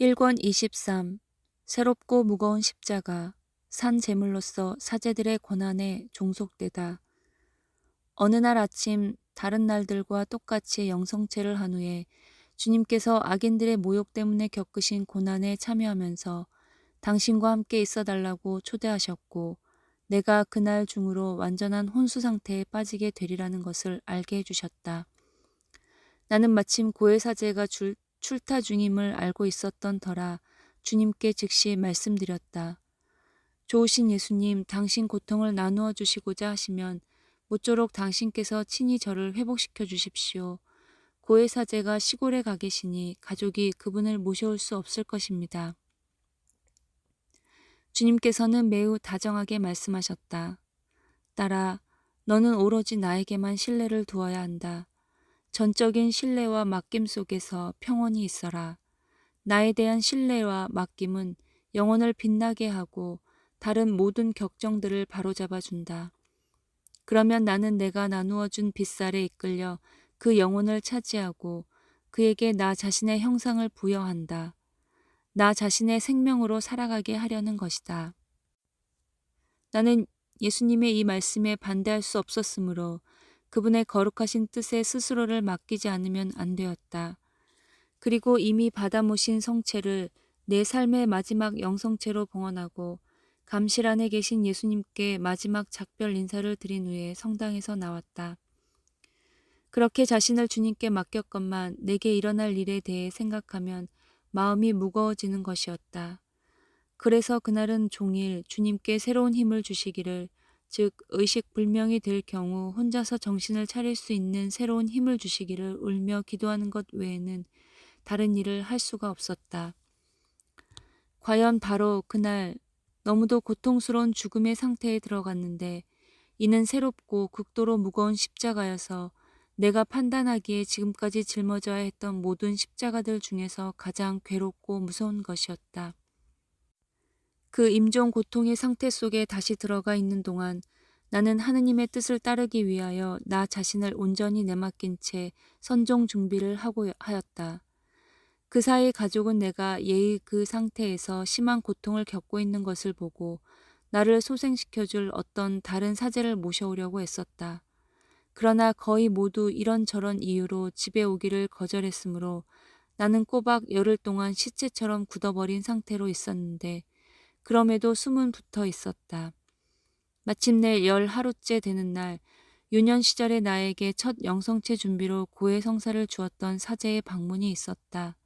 1권 23. 새롭고 무거운 십자가, 산 제물로서 사제들의 권한에 종속되다. 어느 날 아침 다른 날들과 똑같이 영성체를 한 후에 주님께서 악인들의 모욕 때문에 겪으신 고난에 참여하면서 당신과 함께 있어달라고 초대하셨고, 내가 그날 중으로 완전한 혼수 상태에 빠지게 되리라는 것을 알게 해주셨다. 나는 마침 고해사제가 출타 중임을 알고 있었던 터라 주님께 즉시 말씀드렸다. 좋으신 예수님, 당신 고통을 나누어 주시고자 하시면 모쪼록 당신께서 친히 저를 회복시켜 주십시오. 고해사제가 시골에 가 계시니 가족이 그분을 모셔올 수 없을 것입니다. 주님께서는 매우 다정하게 말씀하셨다. 딸아, 너는 오로지 나에게만 신뢰를 두어야 한다. 전적인 신뢰와 맡김 속에서 평온히 있어라. 나에 대한 신뢰와 맡김은 영혼을 빛나게 하고 다른 모든 격정들을 바로잡아 준다. 그러면 나는 내가 나누어 준 빗살에 이끌려 그 영혼을 차지하고 그에게 나 자신의 형상을 부여한다. 나 자신의 생명으로 살아가게 하려는 것이다. 나는 예수님의 이 말씀에 반대할 수 없었으므로 그분의 거룩하신 뜻에 스스로를 맡기지 않으면 안 되었다. 그리고 이미 받아 모신 성체를 내 삶의 마지막 영성체로 봉헌하고 감실 안에 계신 예수님께 마지막 작별 인사를 드린 후에 성당에서 나왔다. 그렇게 자신을 주님께 맡겼건만 내게 일어날 일에 대해 생각하면 마음이 무거워지는 것이었다. 그래서 그날은 종일 주님께 새로운 힘을 주시기를, 즉 의식불명이 될 경우 혼자서 정신을 차릴 수 있는 새로운 힘을 주시기를 울며 기도하는 것 외에는 다른 일을 할 수가 없었다. 과연 바로 그날 너무도 고통스러운 죽음의 상태에 들어갔는데 이는 새롭고 극도로 무거운 십자가여서 내가 판단하기에 지금까지 짊어져야 했던 모든 십자가들 중에서 가장 괴롭고 무서운 것이었다. 그 임종 고통의 상태 속에 다시 들어가 있는 동안 나는 하느님의 뜻을 따르기 위하여 나 자신을 온전히 내맡긴 채 선종 준비를 하고 하였다. 그 사이 가족은 내가 예의 그 상태에서 심한 고통을 겪고 있는 것을 보고 나를 소생시켜줄 어떤 다른 사제를 모셔오려고 했었다. 그러나 거의 모두 이런저런 이유로 집에 오기를 거절했으므로 나는 꼬박 열흘 동안 시체처럼 굳어버린 상태로 있었는데 그럼에도 숨은 붙어 있었다. 마침내 10하루째 되는 날 유년 시절의 나에게 첫 영성체 준비로 고해 성사를 주었던 사제의 방문이 있었다.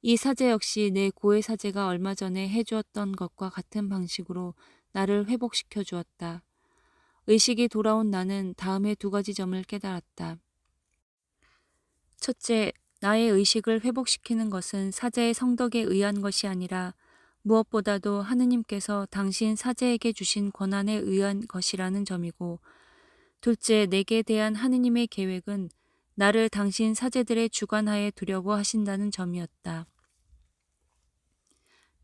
이 사제 역시 내 고해 사제가 얼마 전에 해주었던 것과 같은 방식으로 나를 회복시켜 주었다. 의식이 돌아온 나는 다음에 2가지 점을 깨달았다. 첫째, 나의 의식을 회복시키는 것은 사제의 성덕에 의한 것이 아니라 무엇보다도 하느님께서 당신 사제에게 주신 권한에 의한 것이라는 점이고, 둘째, 내게 대한 하느님의 계획은 나를 당신 사제들의 주관하에 두려고 하신다는 점이었다.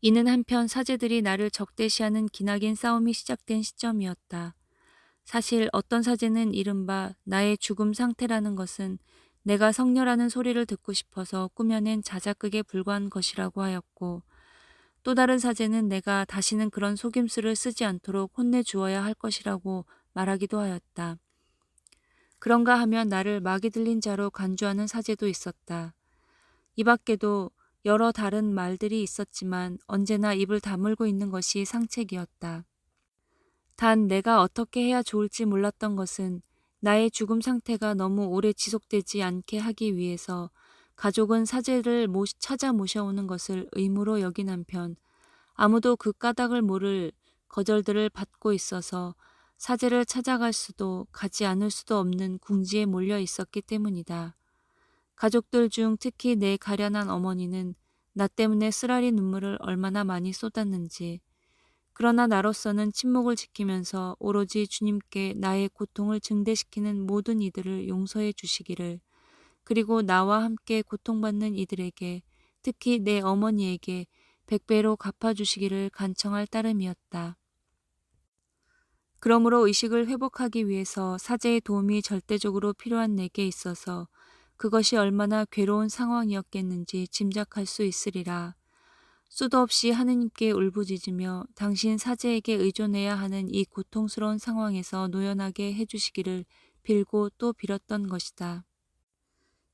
이는 한편 사제들이 나를 적대시하는 기나긴 싸움이 시작된 시점이었다. 사실 어떤 사제는 이른바 나의 죽음 상태라는 것은 내가 성녀라는 소리를 듣고 싶어서 꾸며낸 자작극에 불과한 것이라고 하였고, 또 다른 사제는 내가 다시는 그런 속임수를 쓰지 않도록 혼내주어야 할 것이라고 말하기도 하였다. 그런가 하면 나를 마귀 들린 자로 간주하는 사제도 있었다. 이 밖에도 여러 다른 말들이 있었지만 언제나 입을 다물고 있는 것이 상책이었다. 단 내가 어떻게 해야 좋을지 몰랐던 것은 나의 죽음 상태가 너무 오래 지속되지 않게 하기 위해서 가족은 사제를 찾아 모셔오는 것을 의무로 여긴 한편 아무도 그 까닭을 모를 거절들을 받고 있어서 사제를 찾아갈 수도 가지 않을 수도 없는 궁지에 몰려 있었기 때문이다. 가족들 중 특히 내 가련한 어머니는 나 때문에 쓰라리 눈물을 얼마나 많이 쏟았는지, 그러나 나로서는 침묵을 지키면서 오로지 주님께 나의 고통을 증대시키는 모든 이들을 용서해 주시기를, 그리고 나와 함께 고통받는 이들에게, 특히 내 어머니에게 100배로 갚아주시기를 간청할 따름이었다. 그러므로 의식을 회복하기 위해서 사제의 도움이 절대적으로 필요한 내게 있어서 그것이 얼마나 괴로운 상황이었겠는지 짐작할 수 있으리라. 수도 없이 하느님께 울부짖으며 당신 사제에게 의존해야 하는 이 고통스러운 상황에서 노연하게 해주시기를 빌고 또 빌었던 것이다.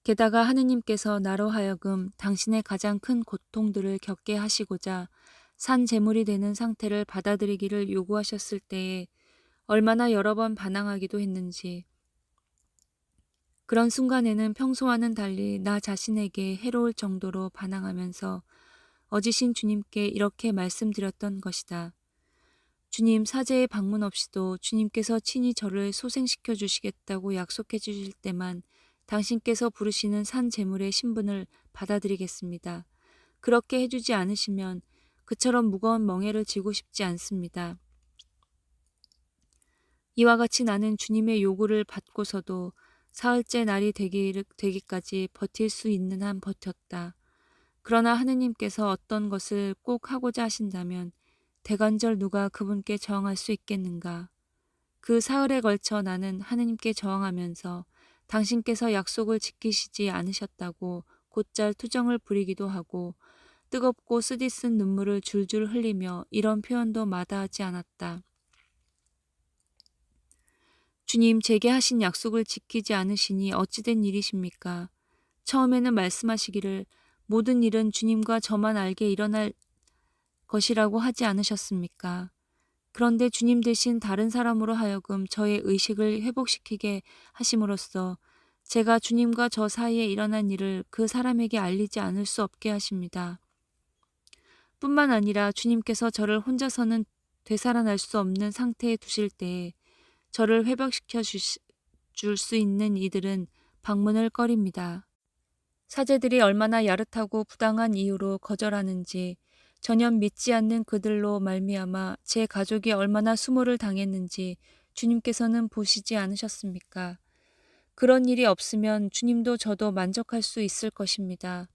게다가 하느님께서 나로 하여금 당신의 가장 큰 고통들을 겪게 하시고자 산 제물이 되는 상태를 받아들이기를 요구하셨을 때에 얼마나 여러 번 반항하기도 했는지, 그런 순간에는 평소와는 달리 나 자신에게 해로울 정도로 반항하면서 어지신 주님께 이렇게 말씀드렸던 것이다. 주님, 사제의 방문 없이도 주님께서 친히 저를 소생시켜 주시겠다고 약속해 주실 때만 당신께서 부르시는 산 제물의 신분을 받아들이겠습니다. 그렇게 해주지 않으시면 그처럼 무거운 멍에를 지고 싶지 않습니다. 이와 같이 나는 주님의 요구를 받고서도 사흘째 날이 되기까지 버틸 수 있는 한 버텼다. 그러나 하느님께서 어떤 것을 꼭 하고자 하신다면 대관절 누가 그분께 저항할 수 있겠는가? 그 사흘에 걸쳐 나는 하느님께 저항하면서 당신께서 약속을 지키시지 않으셨다고 곧잘 투정을 부리기도 하고 뜨겁고 쓰디쓴 눈물을 줄줄 흘리며 이런 표현도 마다하지 않았다. 주님, 제게 하신 약속을 지키지 않으시니 어찌된 일이십니까? 처음에는 말씀하시기를 모든 일은 주님과 저만 알게 일어날 것이라고 하지 않으셨습니까? 그런데 주님 대신 다른 사람으로 하여금 저의 의식을 회복시키게 하심으로써 제가 주님과 저 사이에 일어난 일을 그 사람에게 알리지 않을 수 없게 하십니다. 뿐만 아니라 주님께서 저를 혼자서는 되살아날 수 없는 상태에 두실 때에 저를 회복시켜 줄 수 있는 이들은 방문을 꺼립니다. 사제들이 얼마나 야릇하고 부당한 이유로 거절하는지, 전혀 믿지 않는 그들로 말미암아 제 가족이 얼마나 수모를 당했는지 주님께서는 보시지 않으셨습니까? 그런 일이 없으면 주님도 저도 만족할 수 있을 것입니다.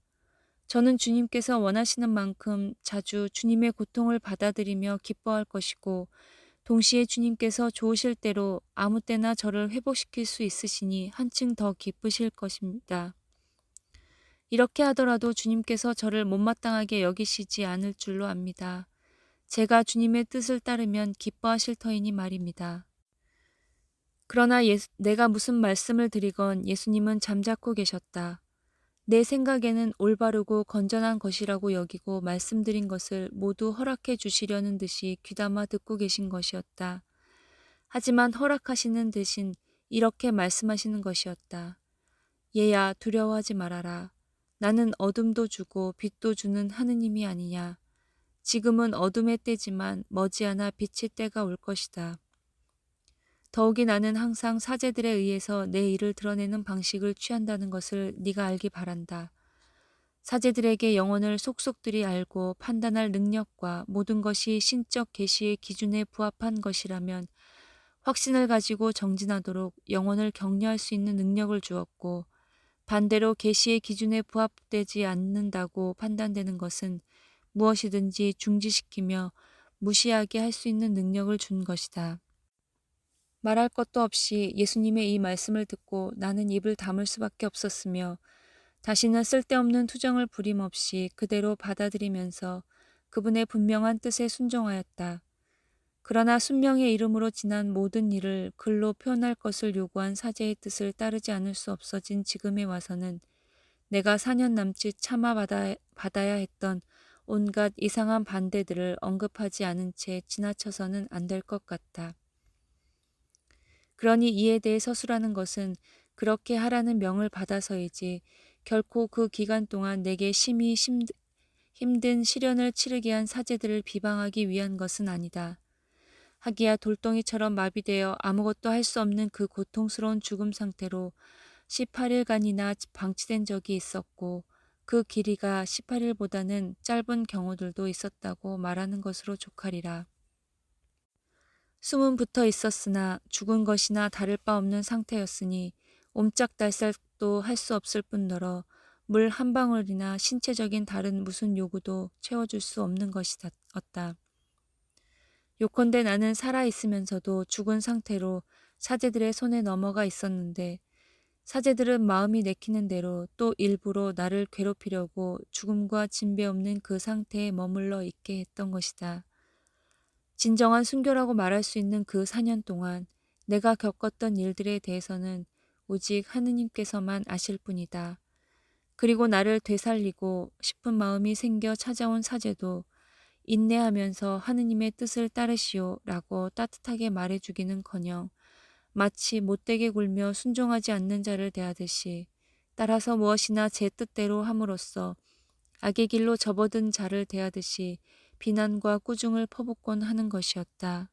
저는 주님께서 원하시는 만큼 자주 주님의 고통을 받아들이며 기뻐할 것이고, 동시에 주님께서 좋으실 대로 아무 때나 저를 회복시킬 수 있으시니 한층 더 기쁘실 것입니다. 이렇게 하더라도 주님께서 저를 못마땅하게 여기시지 않을 줄로 압니다. 제가 주님의 뜻을 따르면 기뻐하실 터이니 말입니다. 그러나 내가 무슨 말씀을 드리건 예수님은 잠자코 계셨다. 내 생각에는 올바르고 건전한 것이라고 여기고 말씀드린 것을 모두 허락해 주시려는 듯이 귀담아 듣고 계신 것이었다. 하지만 허락하시는 대신 이렇게 말씀하시는 것이었다. 얘야, 두려워하지 말아라. 나는 어둠도 주고 빛도 주는 하느님이 아니냐. 지금은 어둠의 때지만 머지않아 빛의 때가 올 것이다. 더욱이 나는 항상 사제들에 의해서 내 일을 드러내는 방식을 취한다는 것을 네가 알기 바란다. 사제들에게 영혼을 속속들이 알고 판단할 능력과 모든 것이 신적 계시의 기준에 부합한 것이라면 확신을 가지고 정진하도록 영혼을 격려할 수 있는 능력을 주었고, 반대로 계시의 기준에 부합되지 않는다고 판단되는 것은 무엇이든지 중지시키며 무시하게 할 수 있는 능력을 준 것이다. 말할 것도 없이 예수님의 이 말씀을 듣고 나는 입을 다물 수밖에 없었으며 다시는 쓸데없는 투정을 부림없이 그대로 받아들이면서 그분의 분명한 뜻에 순종하였다. 그러나 순명의 이름으로 지난 모든 일을 글로 표현할 것을 요구한 사제의 뜻을 따르지 않을 수 없어진 지금에 와서는 내가 4년 남짓 받아야 했던 온갖 이상한 반대들을 언급하지 않은 채 지나쳐서는 안 될 것 같다. 그러니 이에 대해 서술하는 것은 그렇게 하라는 명을 받아서이지 결코 그 기간 동안 내게 심히 힘든 시련을 치르게 한 사제들을 비방하기 위한 것은 아니다. 하기야 돌덩이처럼 마비되어 아무것도 할 수 없는 그 고통스러운 죽음 상태로 18일간이나 방치된 적이 있었고 그 길이가 18일보다는 짧은 경우들도 있었다고 말하는 것으로 족하리라. 숨은 붙어 있었으나 죽은 것이나 다를 바 없는 상태였으니 옴짝달싹도 할 수 없을 뿐더러 물 한 방울이나 신체적인 다른 무슨 요구도 채워줄 수 없는 것이었다. 요컨대 나는 살아있으면서도 죽은 상태로 사제들의 손에 넘어가 있었는데 사제들은 마음이 내키는 대로 또 일부러 나를 괴롭히려고 죽음과 진배 없는 그 상태에 머물러 있게 했던 것이다. 진정한 순교라고 말할 수 있는 그 4년 동안 내가 겪었던 일들에 대해서는 오직 하느님께서만 아실 뿐이다. 그리고 나를 되살리고 싶은 마음이 생겨 찾아온 사제도 인내하면서 하느님의 뜻을 따르시오 라고 따뜻하게 말해주기는커녕 마치 못되게 굴며 순종하지 않는 자를 대하듯이 따라서 무엇이나 제 뜻대로 함으로써 악의 길로 접어든 자를 대하듯이 비난과 꾸중을 퍼붓곤 하는 것이었다.